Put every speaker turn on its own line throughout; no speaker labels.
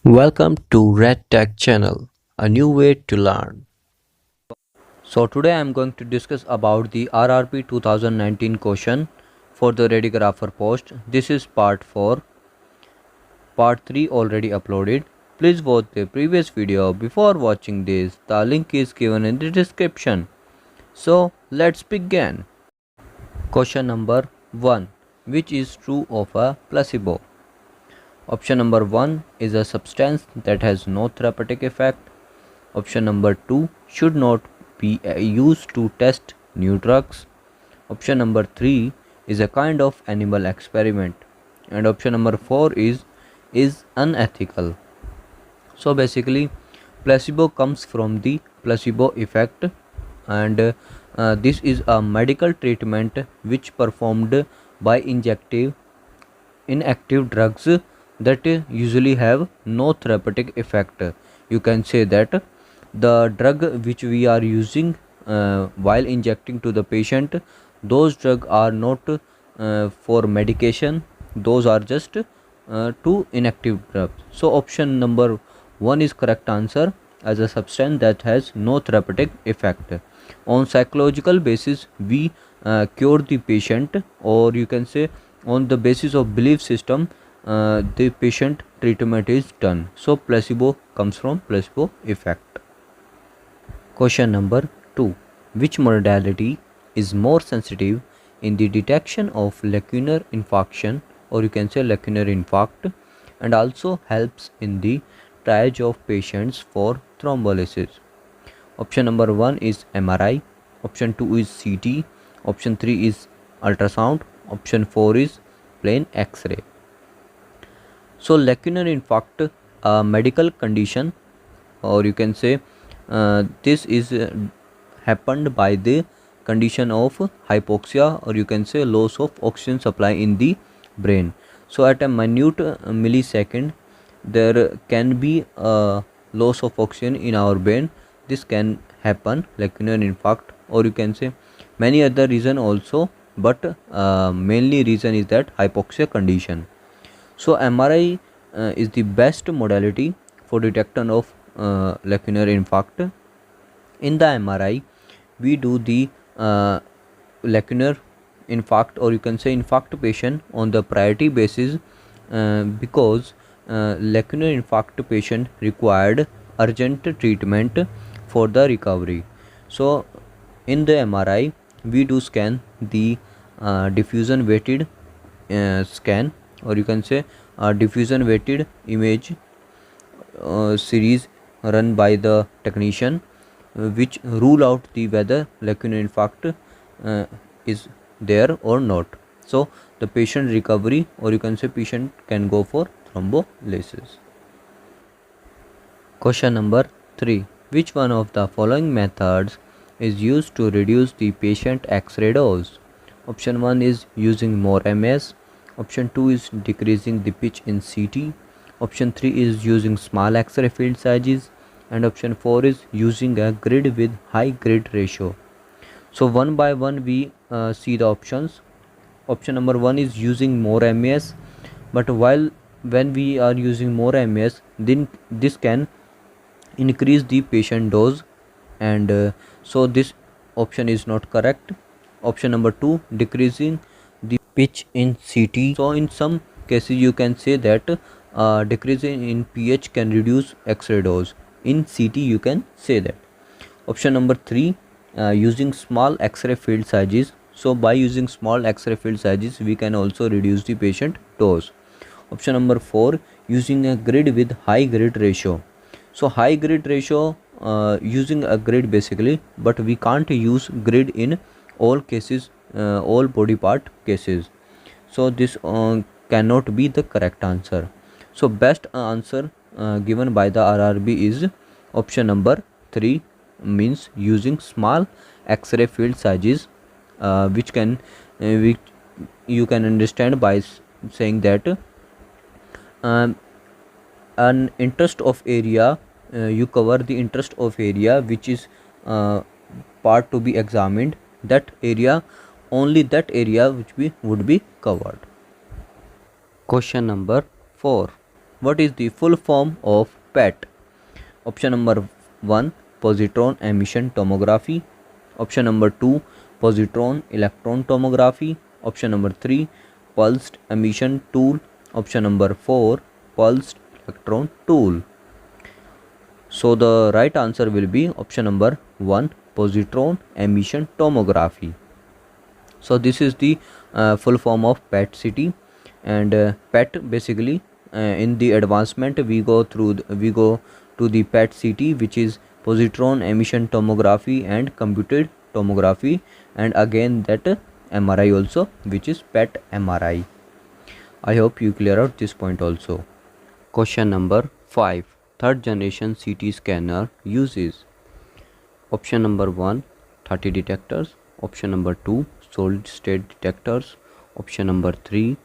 Welcome to Red Tech channel, a new way to learn. So today I am going to discuss about the RRB 2019 question for the radiographer post. This is part 4. Part 3 already uploaded. Please watch the previous video before watching this. The link is given in the description. So let's begin. Question number 1. Which is true of a placebo? Option number 1 is a substance that has no therapeutic effect. Option number 2 should not be used to test new drugs. Option number 3 is a kind of animal experiment. And option number 4 is unethical. So basically placebo comes from the placebo effect, and this is a medical treatment which performed by inactive drugs that usually have no therapeutic effect. You can say that the drug which we are using while injecting to the patient, those drugs are not for medication, those are just two inactive drugs. So option number 1 is correct answer, as a substance that has no therapeutic effect. On psychological basis we cure the patient, or you can say on the basis of belief system the patient treatment is done. So placebo comes from placebo effect. Question number 2. Which modality is more sensitive in the detection of lacunar infarction, or you can say lacunar infarct, and also helps in the triage of patients for thrombolysis? Option number 1 is MRI, option 2 is CT, option 3 is ultrasound, option 4 is plain X-ray. So lacunar infarct, a medical condition, or you can say this is happened by the condition of hypoxia, or you can say loss of oxygen supply in the brain. So at a minute millisecond there can be a loss of oxygen in our brain. This can happen lacunar infarct, or you can say many other reason also, but mainly reason is that hypoxia condition. So MRI is the best modality for detection of lacunar infarct. In the MRI we do the lacunar infarct, or you can say infarct patient on the priority basis, because lacunar infarct patient required urgent treatment for the recovery. So in the MRI we do scan the diffusion weighted scan, or you can say diffusion weighted image series run by the technician, which rule out the whether lacunar infarct is there or not. So the patient recovery, or you can say patient can go for thrombolysis. Question number 3. Which one of the following methods is used to reduce the patient X-ray dose? Option 1 is using more MS, option 2 is decreasing the pitch in CT, option 3 is using small X-ray field sizes, and option 4 is using a grid with high grid ratio. So one by one we see the options. Option number 1 is using more MES, but when we are using more MES, then this can increase the patient dose, and so this option is not correct. Option number 2, decreasing the pitch in CT. So in some cases you can say that decreasing in pH can reduce X-ray dose. In CT you can say that. Option number 3, using small X-ray field sizes. So by using small X-ray field sizes we can also reduce the patient dose. Option number 4, using a grid with high grid ratio. So high grid ratio, using a grid basically, but we can't use grid in all cases, all body part cases. So this cannot be the correct answer. So best answer given by the RRB is option number 3, means using small X-ray field sizes, which you can understand by saying that an interest of area, you cover the interest of area which is part to be examined, that area, only that area which would be covered. Question number 4. What is the full form of PET? Option number 1, positron emission tomography. Option number 2, positron electron tomography. Option number 3, pulsed emission tool. Option number 4, pulsed electron tool. So the right answer will be option number 1, positron emission tomography. So this is the full form of PET CT, and PET basically in the advancement we go to the PET CT, which is positron emission tomography and computed tomography, and again that MRI also, which is PET MRI. I hope you clear out this point also. Question number 5. Third generation CT scanner uses. Option number 1, 30 detectors. Option number 2, solid state detectors. Option number 3,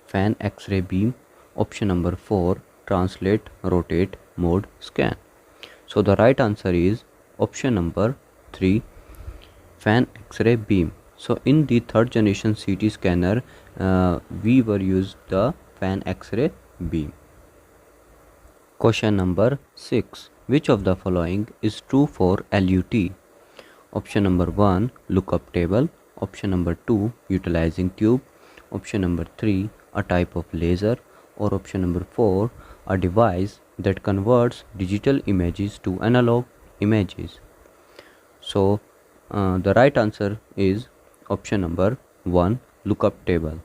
fan X-ray beam. Option number 4, translate rotate mode scan. So the right answer is option number 3, fan X-ray beam. So in the third generation CT scanner we were used the fan X-ray beam. Question number 6. Which of the following is true for LUT? Option number 1, lookup table. Option number 2, utilizing tube. Option number 3, a type of laser. Or option number 4, a device that converts digital images to analog images. So the right answer is option number 1, lookup table.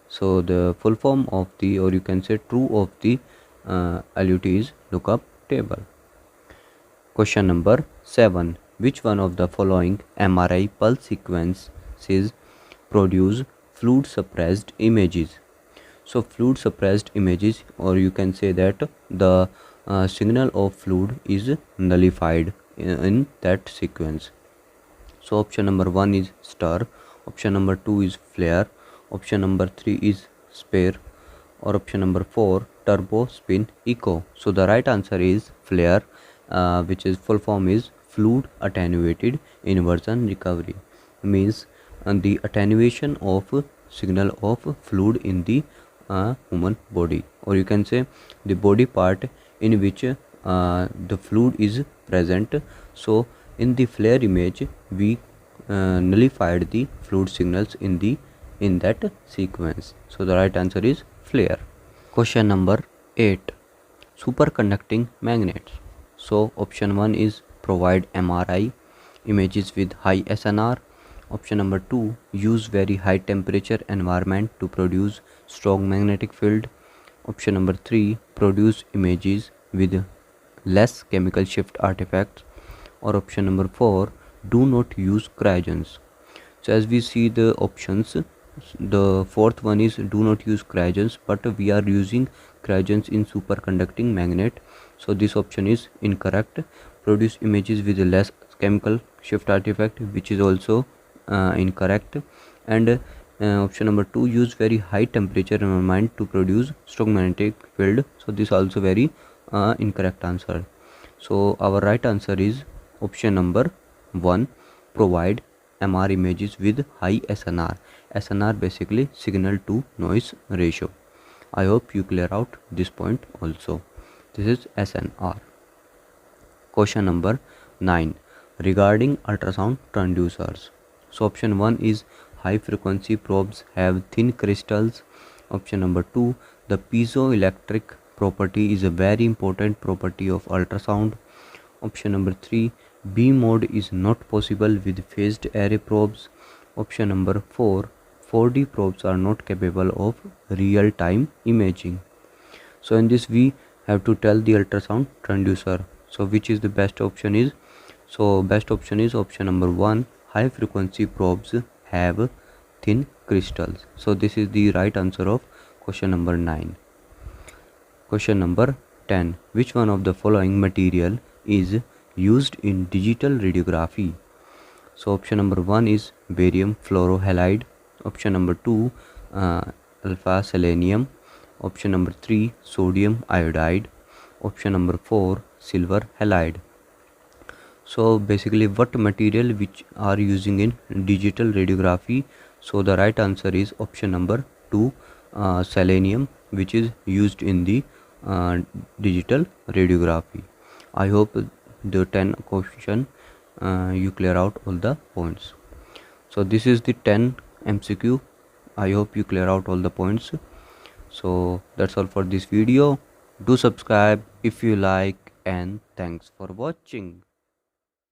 So the full form of the, or you can say true of the LUT is lookup table. Question number 7. Which one of the following MRI pulse sequences produce fluid suppressed images? So fluid suppressed images, or you can say that the signal of fluid is nullified in that sequence. So option number 1 is stir, option number 2 is flare, option number 3 is spare, or option number 4, turbo spin echo. So the right answer is flare, which is full form is fluid attenuated inversion recovery. Means the attenuation of signal of fluid in the human body, or you can say the body part in which the fluid is present. So in the flare image we nullified the fluid signals in that sequence. So the right answer is flare. Question number 8. Superconducting magnets. So option 1 is provide MRI images with high SNR. Option number 2, use very high temperature environment to produce strong magnetic field. Option number 3, produce images with less chemical shift artifacts. Or option number 4, do not use cryogens. So as we see the options, the fourth one is do not use cryogens, but we are using cryogens in superconducting magnet. So this option is incorrect. Produce images with less chemical shift artifact, which is also incorrect. And option number 2, use very high temperature environment to produce strong magnetic field. So this also very incorrect answer. So our right answer is option number 1, provide MR images with high SNR. SNR basically signal to noise ratio. I hope you clear out this point also. This is SNR. Question number 9, regarding ultrasound transducers. So option 1 is high frequency probes have thin crystals. Option number 2, the piezoelectric property is a very important property of ultrasound. Option number 3, beam mode is not possible with phased array probes. Option number 4, 4D probes are not capable of real-time imaging. So in this we have to tell the ultrasound transducer. So which is the best option is? So best option is option number 1, high frequency probes have thin crystals. So this is the right answer of question number 9. Question number 10, which one of the following material is used in digital radiography? So option number 1 is barium fluorohalide. Option number 2, alpha selenium. Option number 3, sodium iodide. Option number 4, silver halide. So basically what material which are using in digital radiography? So the right answer is option number 2, selenium, which is used in the uh, digital radiography. I hope the 10 question you clear out all the points. So this is the 10 MCQ. I hope you clear out all the points. So that's all for this video. Do subscribe if you like, and thanks for watching.